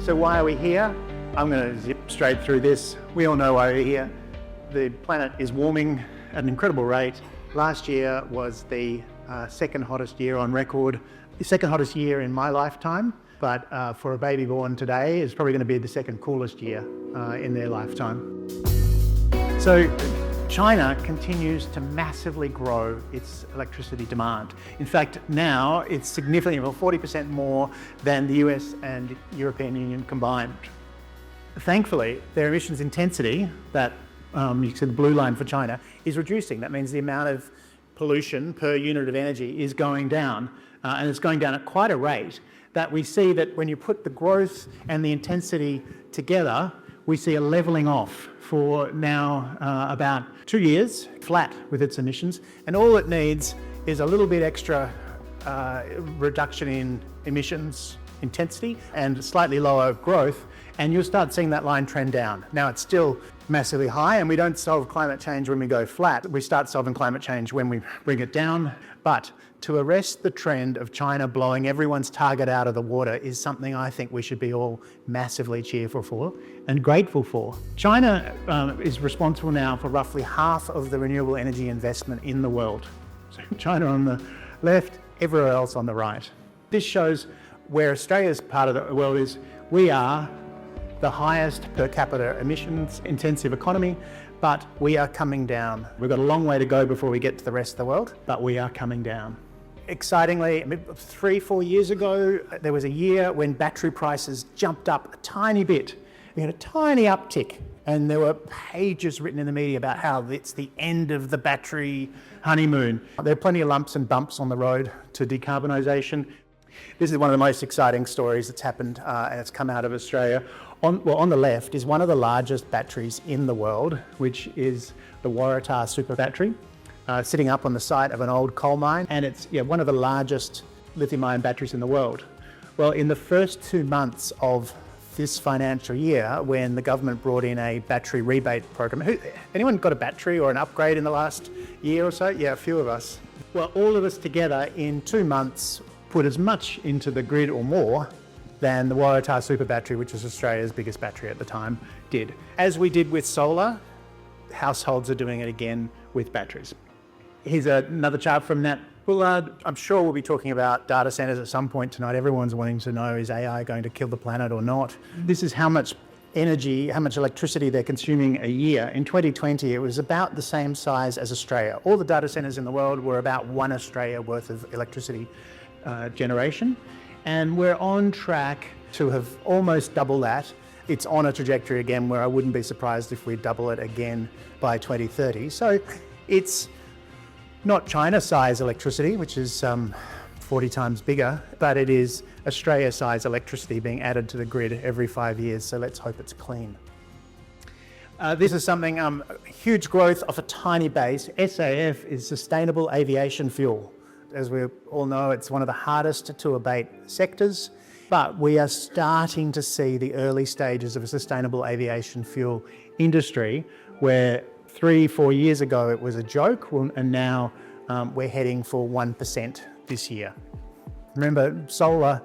So why are we here? I'm going to zip straight through this. We all know why we're here. The planet is warming at an incredible rate. Last year was the second hottest year on record, the second hottest year in my lifetime, but for a baby born today, it's probably going to be the second coolest year in their lifetime. So China continues to massively grow its electricity demand. In fact, now it's significantly, well, 40% more than the US and European Union combined. Thankfully, their emissions intensity, that you can see the blue line for China, is reducing. That means the amount of pollution per unit of energy is going down, and it's going down at quite a rate that we see that when you put the growth and the intensity together, we see a levelling off for now about 2 years, flat with its emissions, and all it needs is a little bit extra reduction in emissions intensity and slightly lower growth, and you'll start seeing that line trend down. Now it's still massively high, and we don't solve climate change when we go flat. We start solving climate change when we bring it down. But to arrest the trend of China blowing everyone's target out of the water is something I think we should be all massively cheerful for and grateful for. China is responsible now for roughly half of the renewable energy investment in the world. So China on the left, everywhere else on the right. This shows where Australia's part of the world is. We are the highest per capita emissions intensive economy, but we are coming down. We've got a long way to go before we get to the rest of the world, but we are coming down. Excitingly, 3-4 years ago, there was a year when battery prices jumped up a tiny bit. We had a tiny uptick, and there were pages written in the media about how it's the end of the battery honeymoon. There are plenty of lumps and bumps on the road to decarbonisation. This is one of the most exciting stories that's happened and it's come out of Australia. On the left is one of the largest batteries in the world, which is the Waratah Super Battery, sitting up on the site of an old coal mine, and it's one of the largest lithium-ion batteries in the world. Well, in the first 2 months of this financial year, when the government brought in a battery rebate program, anyone got a battery or an upgrade in the last year or so? Yeah, a few of us. Well, all of us together in 2 months put as much into the grid or more than the Waratah Super Battery, which was Australia's biggest battery at the time, did. As we did with solar, households are doing it again with batteries. Here's another chart from Nat Bullard. I'm sure we'll be talking about data centres at some point tonight. Everyone's wanting to know, is AI going to kill the planet or not? This is how much energy, how much electricity they're consuming a year. In 2020, it was about the same size as Australia. All the data centres in the world were about 1 Australia worth of electricity generation, and we're on track to have almost double that. It's on a trajectory again where I wouldn't be surprised if we double it again by 2030. So it's not China-size electricity, which is 40 times bigger, but it is Australia-size electricity being added to the grid every 5 years, so let's hope it's clean. This is something, huge growth off a tiny base. SAF is sustainable aviation fuel. As we all know, it's one of the hardest to abate sectors, but we are starting to see the early stages of a sustainable aviation fuel industry where 3-4 years ago it was a joke, and now we're heading for 1% this year. Remember, solar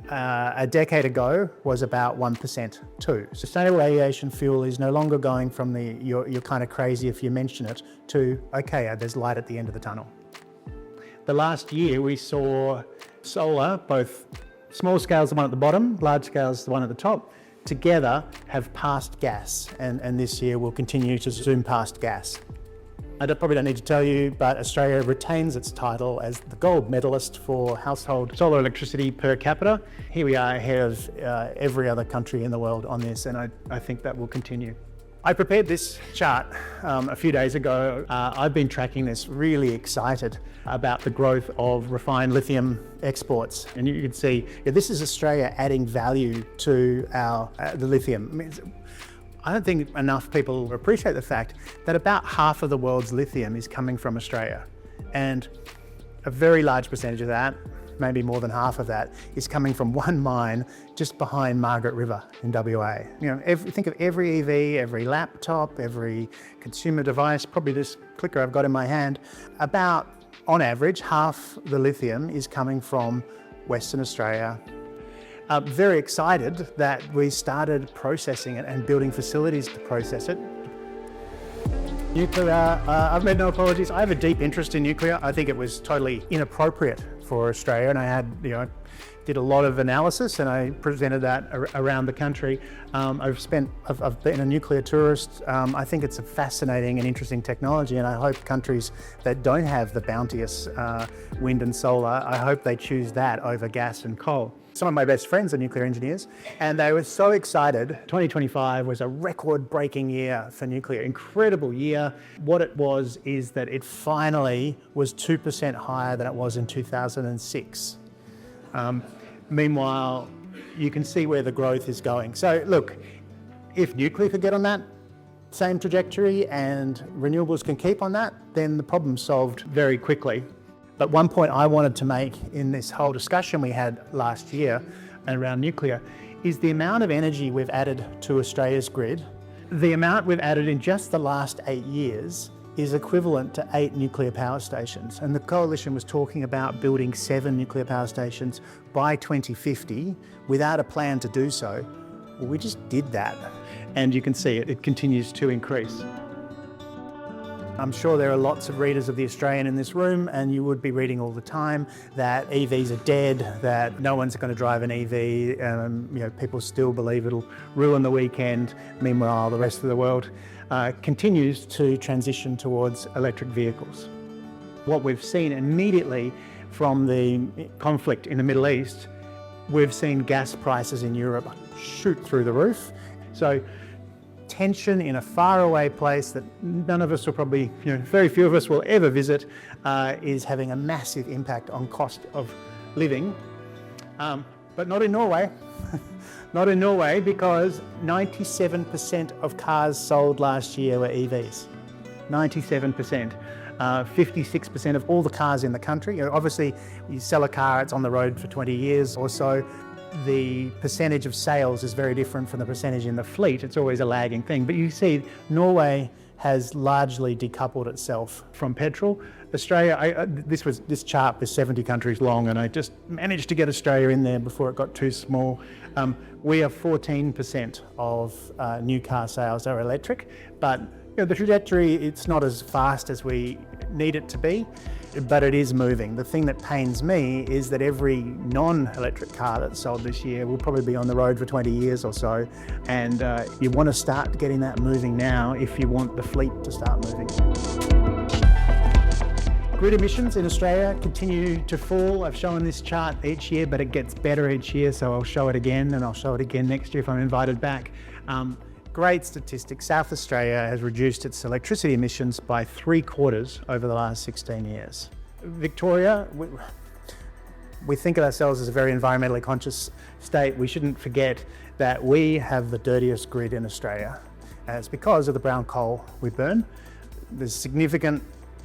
a decade ago was about 1% too. Sustainable aviation fuel is no longer going from the you're kind of crazy if you mention it to, okay, there's light at the end of the tunnel. The last year we saw solar, both small scales, the one at the bottom, large scales, the one at the top, together have passed gas, and this year we'll continue to zoom past gas. I probably don't need to tell you, but Australia retains its title as the gold medalist for household solar electricity per capita. Here we are ahead of every other country in the world on this, and I think that will continue. I prepared this chart a few days ago. I've been tracking this, really excited about the growth of refined lithium exports. And you can see, this is Australia adding value to the lithium. I mean, I don't think enough people appreciate the fact that about half of the world's lithium is coming from Australia. And a very large percentage of that, maybe more than half of that, is coming from one mine just behind Margaret River in WA. Think of every EV, every laptop, every consumer device, probably this clicker I've got in my hand, about, on average, half the lithium is coming from Western Australia. Very excited that we started processing it and building facilities to process it. Nuclear, I've made no apologies. I have a deep interest in nuclear. I think it was totally inappropriate for Australia, and I had, did a lot of analysis and I presented that around the country. I've been a nuclear tourist. I think it's a fascinating and interesting technology, and I hope countries that don't have the bounteous wind and solar, I hope they choose that over gas and coal. Some of my best friends are nuclear engineers, and they were so excited. 2025 was a record-breaking year for nuclear, incredible year. What it was is that it finally was 2% higher than it was in 2006. Meanwhile, you can see where the growth is going. So look, if nuclear could get on that same trajectory and renewables can keep on that, then the problem's solved very quickly. But one point I wanted to make in this whole discussion we had last year around nuclear is the amount of energy we've added to Australia's grid. The amount we've added in just the last 8 years is equivalent to 8 nuclear power stations. And the coalition was talking about building 7 nuclear power stations by 2050 without a plan to do so. Well, we just did that. And you can see it continues to increase. I'm sure there are lots of readers of The Australian in this room, and you would be reading all the time that EVs are dead, that no one's going to drive an EV. People still believe it'll ruin the weekend. Meanwhile, the rest of the world continues to transition towards electric vehicles. What we've seen immediately from the conflict in the Middle East, we've seen gas prices in Europe shoot through the roof. So tension in a faraway place that none of us will probably, very few of us will ever visit, is having a massive impact on cost of living. But not in Norway. Not in Norway, because 97% of cars sold last year were EVs. 97%. 56% of all the cars in the country. Obviously, you sell a car, it's on the road for 20 years or so. The percentage of sales is very different from the percentage in the fleet. It's always a lagging thing. But you see, Norway has largely decoupled itself from petrol. Australia, this chart was 70 countries long, and I just managed to get Australia in there before it got too small. We are 14% of new car sales are electric, but the trajectory, it's not as fast as we need it to be, but it is moving. The thing that pains me is that every non-electric car that's sold this year will probably be on the road for 20 years or so, and you want to start getting that moving now if you want the fleet to start moving. Grid emissions in Australia continue to fall. I've shown this chart each year, but it gets better each year, so I'll show it again, and I'll show it again next year if I'm invited back. Great statistics. South Australia has reduced its electricity emissions by 3/4 over the last 16 years. Victoria, we think of ourselves as a very environmentally conscious state. We shouldn't forget that we have the dirtiest grid in Australia. And it's because of the brown coal we burn. There's significant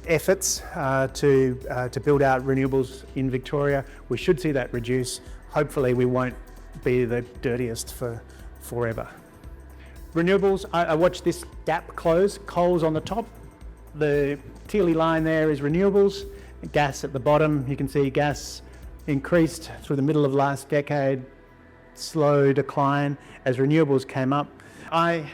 efforts to build out renewables in Victoria. We should see that reduce. Hopefully we won't be the dirtiest for forever. Renewables, I watched this gap close. Coal's on the top. The tealy line there is renewables. Gas at the bottom. You can see gas increased through the middle of last decade. Slow decline as renewables came up. I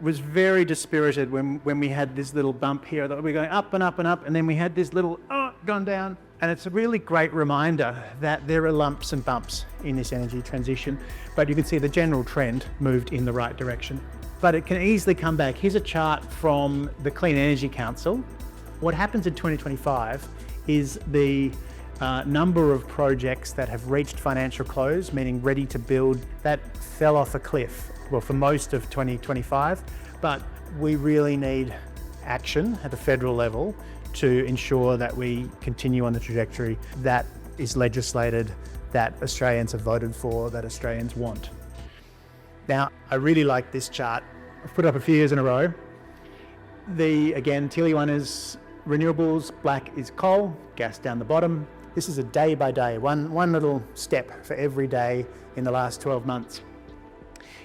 was very dispirited when we had this little bump here that we were going up and up and up, and then we had this little gone down. And it's a really great reminder that there are lumps and bumps in this energy transition, but you can see the general trend moved in the right direction. But it can easily come back. Here's a chart from the Clean Energy Council. What happens in 2025 is the number of projects that have reached financial close, meaning ready to build, that fell off a cliff, well, for most of 2025, but we really need action at the federal level to ensure that we continue on the trajectory that is legislated, that Australians have voted for, that Australians want. Now, I really like this chart. I've put it up a few years in a row. Again, tealy one is renewables, black is coal, gas down the bottom. This is a day by day, one little step for every day in the last 12 months.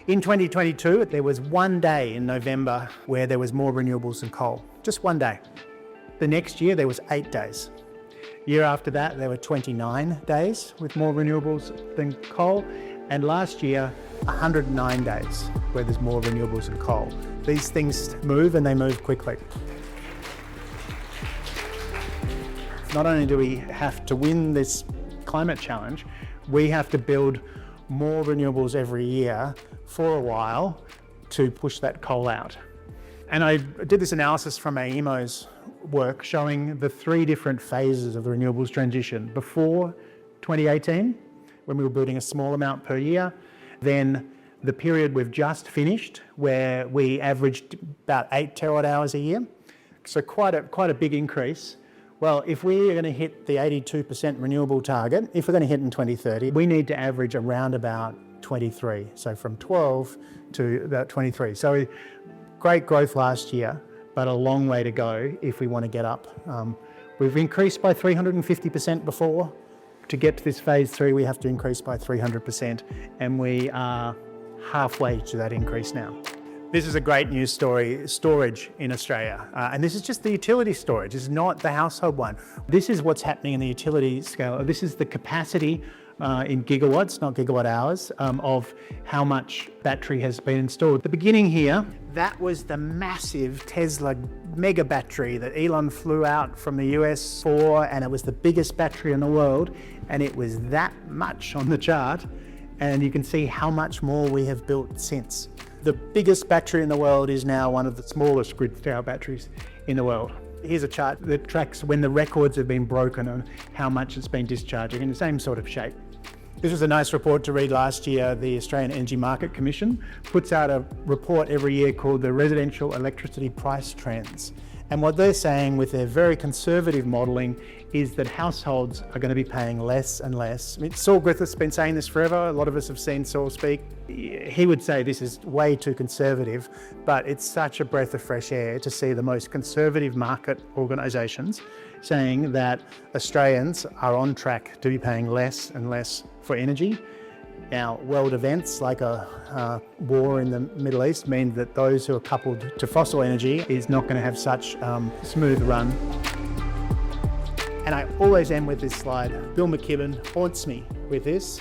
In 2022, there was one day in November where there was more renewables than coal, just one day. The next year, there was 8 days. Year after that, there were 29 days with more renewables than coal. And last year, 109 days where there's more renewables than coal. These things move and they move quickly. Not only do we have to win this climate challenge, we have to build more renewables every year for a while to push that coal out. And I did this analysis from AEMO's work showing the 3 different phases of the renewables transition. Before 2018, when we were building a small amount per year, then the period we've just finished where we averaged about 8 terawatt hours a year. So quite a big increase. Well, if we're going to hit the 82% renewable target, if we're going to hit in 2030, we need to average around about 23. So from 12 to about 23. So great growth last year, but a long way to go if we want to get up. We've increased by 350% before. To get to this phase 3, we have to increase by 300%, and we are halfway to that increase now. This is a great news story, storage in Australia. And this is just the utility storage, this is not the household one. This is what's happening in the utility scale. This is the capacity in gigawatts, not gigawatt hours, of how much battery has been installed. The beginning here, that was the massive Tesla mega battery that Elon flew out from the US for, and it was the biggest battery in the world, and it was that much on the chart. And you can see how much more we have built since. The biggest battery in the world is now one of the smallest grid-scale batteries in the world. Here's a chart that tracks when the records have been broken and how much it's been discharging in the same sort of shape. This was a nice report to read last year. The Australian Energy Market Commission puts out a report every year called the Residential Electricity Price Trends. And what they're saying with their very conservative modelling is that households are going to be paying less and less. I mean, Saul Griffith's been saying this forever. A lot of us have seen Saul speak. He would say this is way too conservative, but it's such a breath of fresh air to see the most conservative market organisations saying that Australians are on track to be paying less and less for energy. Now, world events like a war in the Middle East mean that those who are coupled to fossil energy is not going to have such smooth run. And I always end with this slide. Bill McKibben haunts me with this,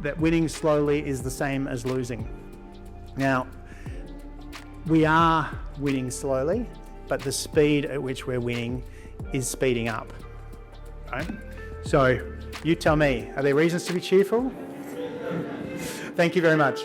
that winning slowly is the same as losing. Now, we are winning slowly, but the speed at which we're winning is speeding up, right? So you tell me, are there reasons to be cheerful? Thank you very much.